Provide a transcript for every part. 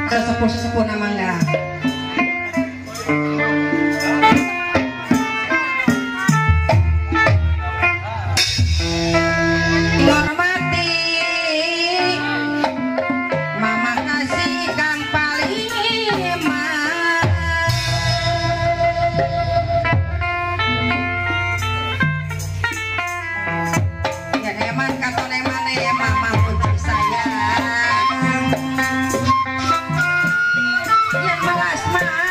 sesepuh-sesepuh na mangga. Hormati mama kasih kang paling ya eman katon emane ya mama puji sayang ya malas katon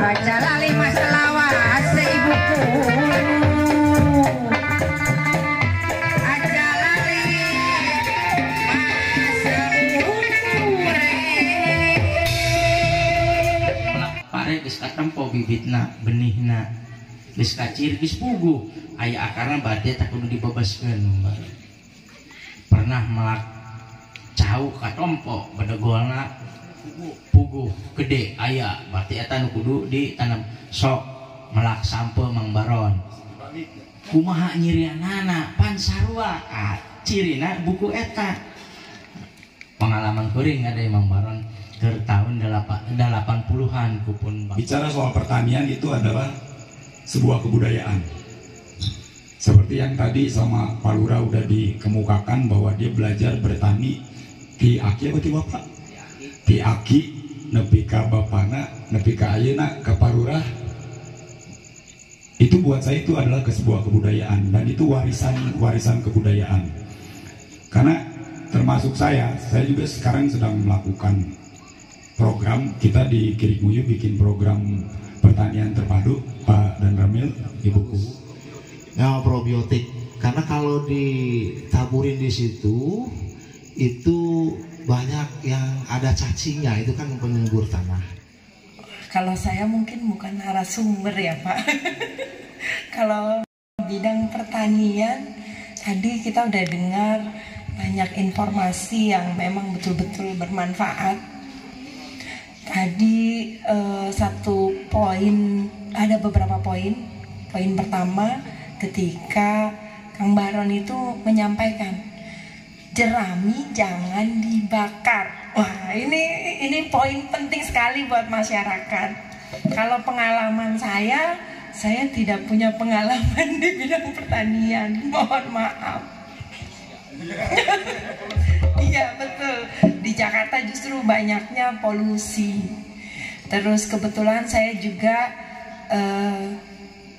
baca lali masalah ibuku aja lali pare geus katempo bibitna benihna geus kacir geus puguh aya akarna bade tak kudu dibebaskeun. Pernah melak cau katompo badegolna puguh gede aya berarti eta nu kudu ditanam sok melak sampe Mang Baron kumaha nyirianana pan sarua cirina buku eta pengalaman kuring ada Mang Baron ke tahun 80-an kupun bang. Bicara soal pertanian itu adalah sebuah kebudayaan. Seperti yang tadi sama Pak Lurah udah dikemukakan bahwa dia belajar bertani di aki apa di bapak? Di aki, nepi ka bapana, nepi ka ayeuna, ka Pak Lurah. Itu buat saya itu adalah sebuah kebudayaan dan itu warisan kebudayaan. Karena termasuk saya juga sekarang sedang melakukan program, kita di Kirikmuyu bikin program pertanian terpadu, Pak dan Ramil, Ibuku. Ya, probiotik. Karena kalau ditaburin di situ itu banyak yang ada cacingnya, itu kan penyubur tanah. Kalau saya mungkin bukan narasumber ya Pak. Kalau bidang pertanian tadi kita udah dengar banyak informasi yang memang betul-betul bermanfaat. Tadi satu poin, ada beberapa poin. Poin pertama ketika Kang Baron itu menyampaikan jerami jangan dibakar. Wah, ini poin penting sekali buat masyarakat. Kalau pengalaman saya tidak punya pengalaman di bidang pertanian. Mohon maaf. Iya betul. Di Jakarta justru banyaknya polusi. Terus kebetulan saya juga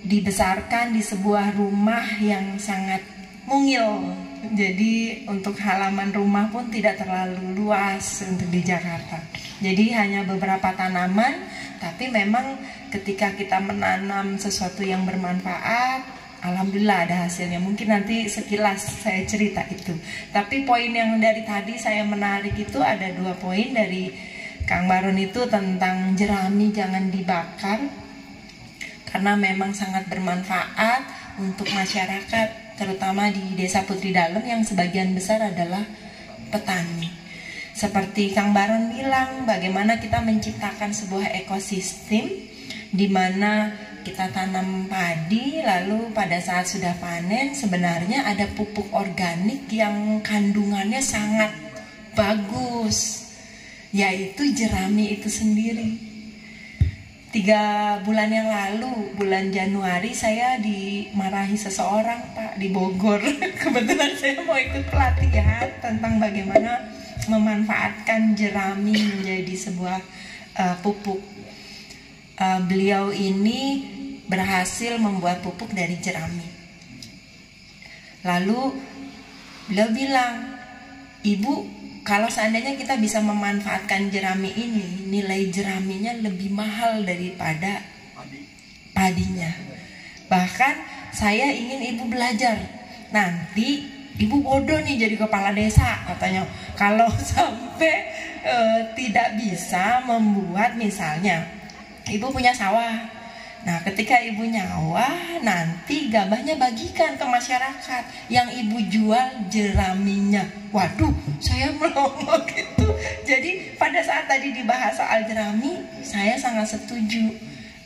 dibesarkan di sebuah rumah yang sangat mungil. Jadi untuk halaman rumah pun tidak terlalu luas untuk di Jakarta. Jadi hanya beberapa tanaman, tapi memang ketika kita menanam sesuatu yang bermanfaat, alhamdulillah ada hasilnya. Mungkin nanti sekilas saya cerita itu. Tapi poin yang dari tadi saya menarik itu ada 2 poin dari Kang Baron itu tentang jerami jangan dibakar karena memang sangat bermanfaat untuk masyarakat, terutama di Desa Putri Dalem yang sebagian besar adalah petani. Seperti Kang Baron bilang, bagaimana kita menciptakan sebuah ekosistem di mana kita tanam padi, lalu pada saat sudah panen sebenarnya ada pupuk organik yang kandungannya sangat bagus, yaitu jerami itu sendiri. 3 bulan yang lalu, bulan Januari, saya dimarahi seseorang, Pak, di Bogor. Kebetulan saya mau ikut pelatihan tentang bagaimana memanfaatkan jerami menjadi sebuah pupuk. Beliau ini berhasil membuat pupuk dari jerami. Lalu beliau bilang, "Ibu, kalau seandainya kita bisa memanfaatkan jerami ini, nilai jeraminya lebih mahal daripada padinya. Bahkan saya ingin ibu belajar. Nanti ibu bodoh nih jadi kepala desa," katanya, "kalau sampai tidak bisa membuat, misalnya ibu punya sawah. Nah, ketika ibu nyawah, nanti gabahnya bagikan ke masyarakat. Yang ibu jual jeraminya." Waduh, saya melongo gitu. Jadi pada saat tadi dibahas soal jerami, saya sangat setuju.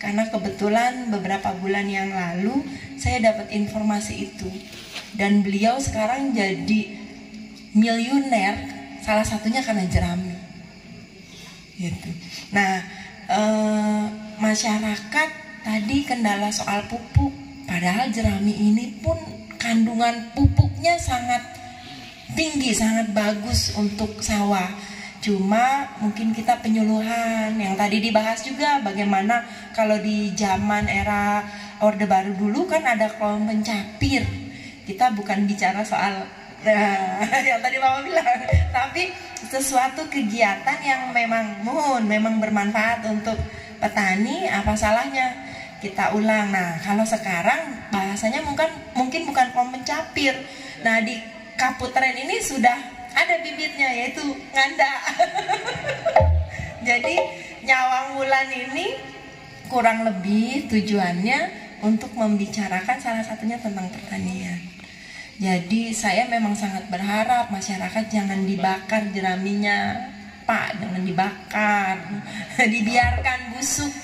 Karena kebetulan beberapa bulan yang lalu saya dapat informasi itu. Dan beliau sekarang jadi miliuner, salah satunya karena jerami. Gitu. Nah, masyarakat tadi kendala soal pupuk, padahal jerami ini pun kandungan pupuknya sangat tinggi, sangat bagus untuk sawah. Cuma mungkin kita penyuluhan yang tadi dibahas juga, bagaimana kalau di zaman era Orde Baru dulu kan ada kelompok pencapir. Kita bukan bicara soal yang tadi Mama bilang, tapi sesuatu kegiatan yang memang bermanfaat untuk petani, apa salahnya kita ulang. Nah, kalau sekarang bahasanya mungkin bukan kelompok pencapir. Nah, di Kaputren ini sudah ada bibitnya, yaitu nganda. Jadi Nyawang Wulan ini kurang lebih tujuannya untuk membicarakan salah satunya tentang pertanian. Jadi saya memang sangat berharap masyarakat jangan dibakar jeraminya, Pak, jangan dibakar, dibiarkan busuk,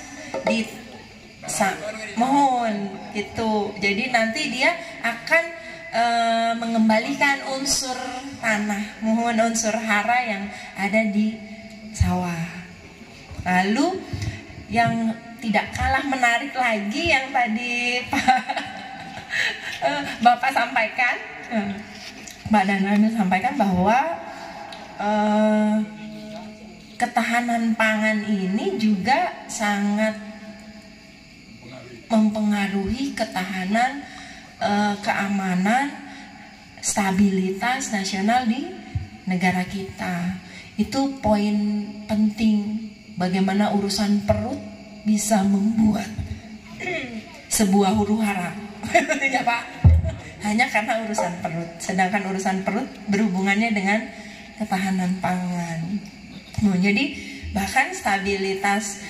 mohon gitu. Jadi nanti dia akan mengembalikan unsur tanah, mohon unsur hara yang ada di sawah. Lalu yang tidak kalah menarik lagi yang tadi Bapak sampaikan, Mbak Dananda sampaikan bahwa ketahanan pangan ini juga sangat mempengaruhi ketahanan, keamanan, stabilitas nasional di negara kita. Itu poin penting, bagaimana urusan perut bisa membuat sebuah huru hara. Ya Pak, hanya karena urusan perut. Sedangkan urusan perut berhubungannya dengan ketahanan pangan. Jadi bahkan stabilitas,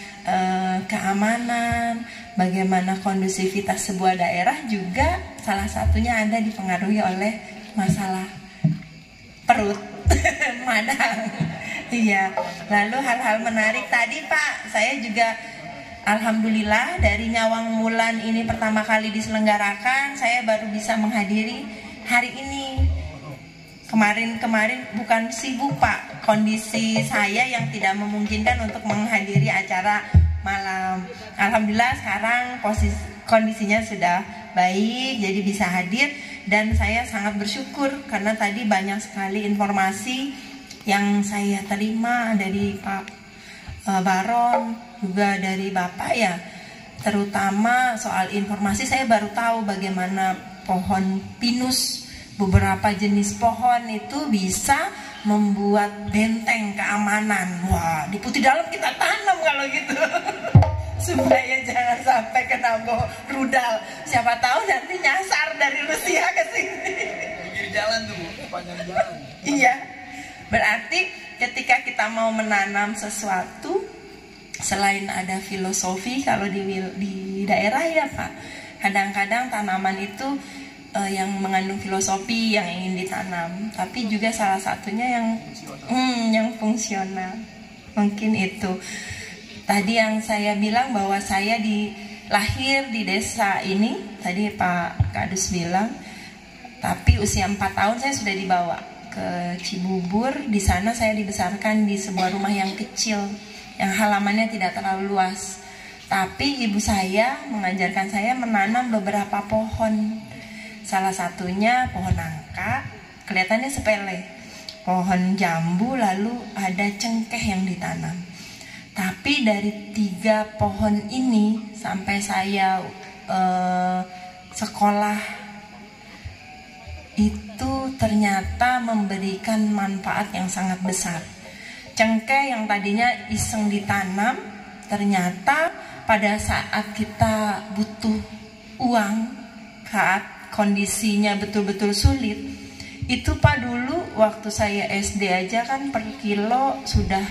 keamanan, bagaimana kondusivitas sebuah daerah juga salah satunya ada dipengaruhi oleh masalah perut. Madang. Iya. Lalu hal-hal menarik tadi Pak, saya juga alhamdulillah dari Nyawang Wulan ini pertama kali diselenggarakan, saya baru bisa menghadiri hari ini. Kemarin bukan sibuk Pak, kondisi saya yang tidak memungkinkan untuk menghadiri acara malam. Alhamdulillah sekarang kondisinya sudah baik, jadi bisa hadir. Dan saya sangat bersyukur karena tadi banyak sekali informasi yang saya terima dari Pak Baron, juga dari Bapak ya. Terutama soal informasi, saya baru tahu bagaimana pohon pinus, beberapa jenis pohon itu bisa membuat benteng keamanan. Wah, di Putri Dalem kita tanam kalau gitu. Supaya jangan sampai kena rudal. Siapa tahu nanti nyasar dari Rusia ke sini. Pinggir jalan tuh, sepanjang jalan. Iya. Berarti ketika kita mau menanam sesuatu, selain ada filosofi, kalau di daerah ya Pak, kadang-kadang tanaman itu yang mengandung filosofi yang ingin ditanam, tapi juga salah satunya yang fungsional. Mungkin itu tadi yang saya bilang, bahwa saya lahir di desa ini, tadi Pak Kadus bilang, tapi usia 4 tahun saya sudah dibawa ke Cibubur. Di sana saya dibesarkan di sebuah rumah yang kecil, yang halamannya tidak terlalu luas. Tapi ibu saya mengajarkan saya menanam beberapa pohon. Salah satunya pohon nangka, kelihatannya sepele. Pohon jambu, lalu ada cengkeh yang ditanam. Tapi dari 3 pohon ini sampai saya sekolah itu ternyata memberikan manfaat yang sangat besar. Cengkeh yang tadinya iseng ditanam, ternyata pada saat kita butuh uang, saat kondisinya betul-betul sulit, itu Pak, dulu waktu saya SD aja kan per kilo sudah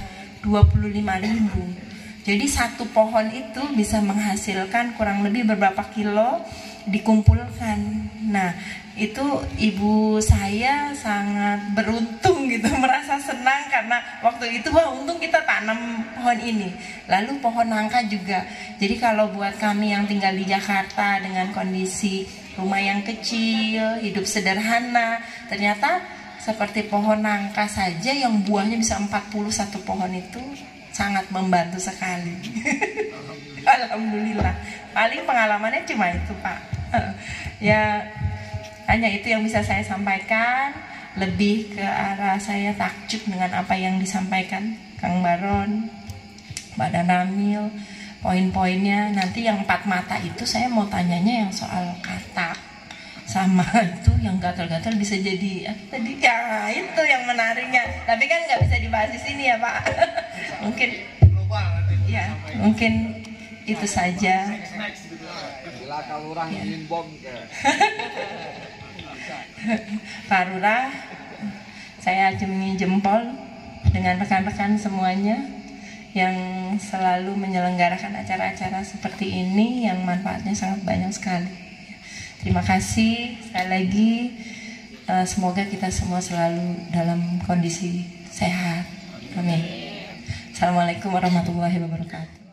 25.000. Jadi 1 pohon itu bisa menghasilkan kurang lebih beberapa kilo dikumpulkan. Nah, itu ibu saya sangat beruntung gitu, merasa senang karena waktu itu wah, untung kita tanam pohon ini. Lalu pohon nangka juga. Jadi kalau buat kami yang tinggal di Jakarta dengan kondisi rumah yang kecil, hidup sederhana, ternyata seperti pohon nangka saja yang buahnya bisa 41 pohon itu sangat membantu sekali. Alhamdulillah. Paling pengalamannya cuma itu Pak. Ya hanya itu yang bisa saya sampaikan. Lebih ke arah saya takjub dengan apa yang disampaikan Kang Baron, Mbak Danamil, poin-poinnya. Nanti yang 4 mata itu saya mau tanyanya yang soal katak, sama itu yang gatal-gatal bisa jadi tadi ya, itu yang menariknya. Tapi kan nggak bisa dibahas di sini ya Pak. Mungkin ya, mungkin itu saja. Ya. Pak Lurah, saya acungi jempol dengan rekan-rekan semuanya yang selalu menyelenggarakan acara-acara seperti ini yang manfaatnya sangat banyak sekali. Terima kasih sekali lagi. Semoga kita semua selalu dalam kondisi sehat. Amin. Assalamualaikum warahmatullahi wabarakatuh.